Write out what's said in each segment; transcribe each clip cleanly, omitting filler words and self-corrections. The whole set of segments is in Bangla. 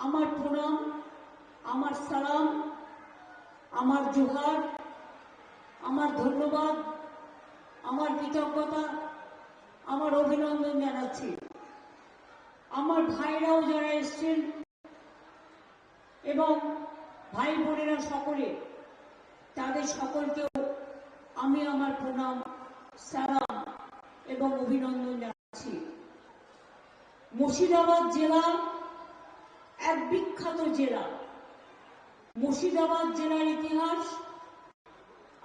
আমার প্রণাম, আমার সালাম, আমার জোহার, আমার ধন্যবাদ, আমার কৃতজ্ঞতা, আমার অভিনন্দন জানাচ্ছি। আমার ভাইরাও যারা এসছেন এবং ভাই বোনেরা সকলে, তাদের সকলকেও আমি আমার প্রণাম, সালাম এবং অভিনন্দন জানাচ্ছি। মুর্শিদাবাদ জেলা এক বিখ্যাত জেলা। মুর্শিদাবাদ জেলার ইতিহাস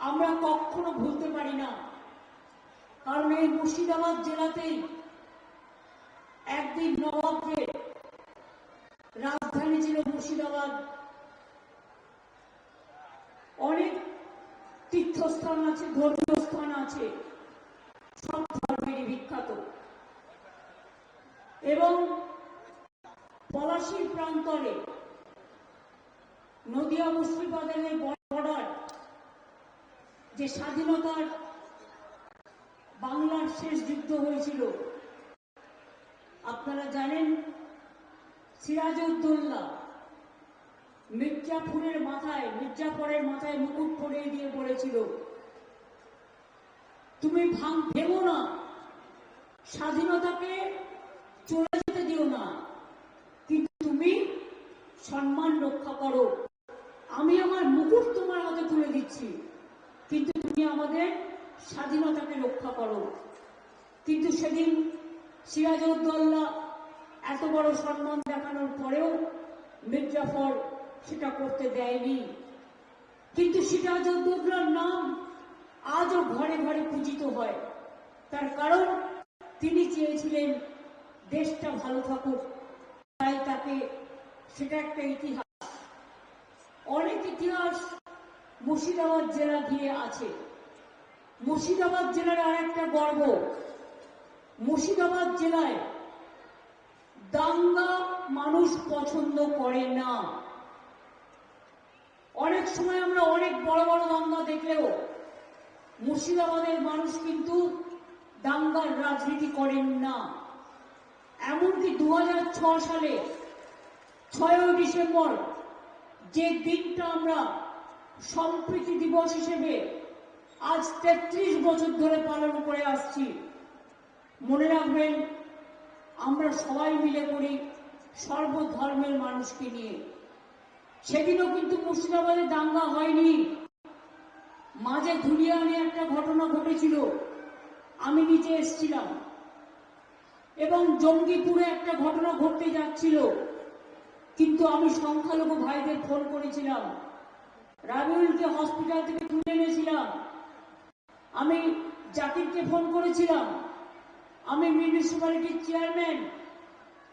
আমরা কখনো ভুলতে পারি না, কারণ এই মুর্শিদাবাদ জেলাতেই একদিন নবাবদের রাজধানী ছিল মুর্শিদাবাদ। অনেক তীর্থস্থান আছে, ধর্মীয় স্থান আছে, সব ধর্মেরই বিখ্যাত। এবং পলাশীর প্রান্তরে নদিয়া মুর্শিদাবাদের বর্ডার, যে স্বাধীনতার বাংলার শেষ যুদ্ধ হয়েছিল, আপনারা জানেন সিরাজউদ্দৌলা মির্জাপুরের মাথায় মুকুট পরিয়ে দিয়ে বলেছিল, তুমি ভেঙো না, স্বাধীনতাকে চলে যেতে দিও না, কিন্তু তুমি সম্মান রক্ষা করো। আমি আমার মুকুট তোমার হাতে তুলে দিচ্ছি, কিন্তু তুমি আমাদের স্বাধীনতাকে রক্ষা করো। কিন্তু সেদিন সিরাজউদ্দৌলা এত বড় সম্মান দেখানোর পরেও মির্জাফর সেটা করতে দেয়নি। কিন্তু সিরাজউদ্দৌলার নাম আজও ঘরে ঘরে পূজিত হয়। তার কারণ তিনি চেয়েছিলেন দেশটা ভালো থাকুক, তাই তাকে, সেটা একটা ইতিহাস। অনেক ইতিহাস মুর্শিদাবাদ জেলা ঘিরে আছে। মুর্শিদাবাদ জেলার আর একটা গর্ব, মুর্শিদাবাদ জেলায় দাঙ্গা মানুষ পছন্দ করে না। অনেক সময় আমরা অনেক বড় বড় দাঙ্গা দেখলেও মুর্শিদাবাদের মানুষ কিন্তু দাঙ্গার রাজনীতি করেন না। এমনকি 2006 সালে 6 ডিসেম্বর, যে দিনটা আমরা সম্প্রীতি দিবস হিসেবে আজ 33 বছর ধরে পালন করে আসছি, মনে রাখবেন আমরা সবাই মিলে করি, সর্বধর্মের মানুষকে নিয়ে। সেদিনও কিন্তু মুর্শিদাবাদে দাঙ্গা হয়নি। মাঝে ধুলিয়ানে একটা ঘটনা ঘটেছিল, আমি নিজে এসেছিলাম, এবং জঙ্গিপুরে একটা ঘটনা ঘটতে যাচ্ছিল, কিন্তু আমি সংখ্যালঘু ভাইদের ফোন করেছিলাম, রাবিউলকে হসপিটাল থেকে তুলে এনেছিলাম, আমি জাকিরকে ফোন করেছিলাম, আমি মিউনিসিপ্যালিটির চেয়ারম্যান,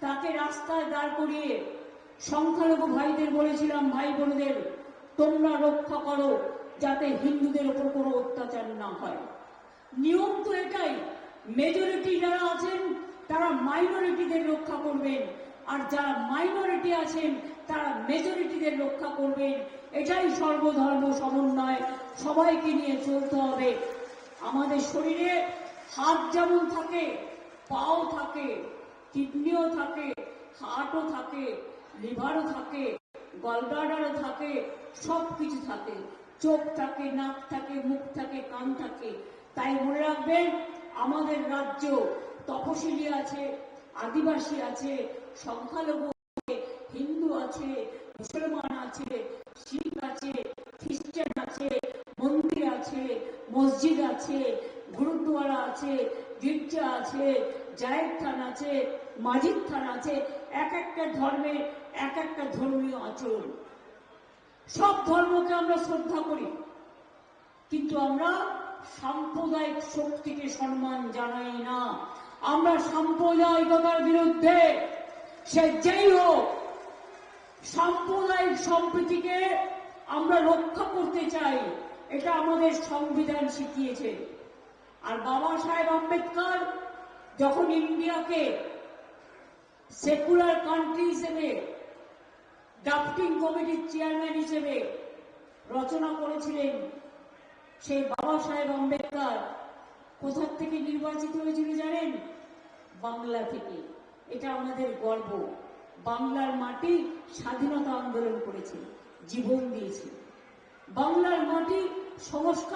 তাকে রাস্তায় দাঁড় করিয়ে সংখ্যালঘু ভাইদের বলেছিলাম, ভাই বোনদের তোমরা রক্ষা করো, যাতে হিন্দুদের উপর কোনো অত্যাচার না হয়। নিয়ম তো এটাই, মেজরিটি যারা আছেন তারা মাইনরিটিদের রক্ষা করবেন, আর যারা মাইনরিটি আছেন তারা মেজরিটিদের রক্ষা করবেন। এটাই সর্বধর্ম সমন্বয়, সবাইকে নিয়ে চলতে হবে। আমাদের শরীরে হাত যেমন থাকে, পাও থাকে, কিডনিও থাকে, হার্টও থাকে, লিভারও থাকে, গলব্লাডারও থাকে, সবকিছু থাকে, চোখ থাকে, নাক থাকে, মুখ থাকে, কান থাকে। তাই মনে রাখবেন, আমাদের রাজ্য তপশিলি আছে, আদিবাসী আছে, সংখ্যালঘু আছে, হিন্দু আছে, মুসলমান আছে, শিখ আছে, খ্রিস্টান আছে, মন্দির আছে, মসজিদ আছে, গুরুদ্বারা আছে, গির্জা আছে, জায়েদ খান আছে, মাজিদ খান আছে। এক একটা ধর্মের এক একটা ধর্মীয় আচরণ। সব ধর্মকে আমরা শ্রদ্ধা করি, কিন্তু আমরা সাম্প্রদায়িক শক্তিকে সম্মান জানাই না। আমরা সাম্প্রদায়িকতার বিরুদ্ধে, সে যেই হোক। সাম্প্রদায়িক সম্প্রীতিকে আমরা রক্ষা করতে চাই, এটা আমাদের সংবিধান শিখিয়েছে। আর বাবা সাহেব আম্বেদকর যখন ইন্ডিয়াকে সেকুলার কান্ট্রি হিসেবে ড্রাফটিং কমিটির চেয়ারম্যান হিসেবে রচনা করেছিলেন, সেই বাবা সাহেব আম্বেদকর কোথা থেকে নির্বাচিত হয়েছিল জানেন? বাংলা থেকে। এটা আমাদের গর্ব। বাংলার মাটি স্বাধীনতা আন্দোলন করেছে, জীবন দিয়েছে। বাংলার মাটি সংস্কার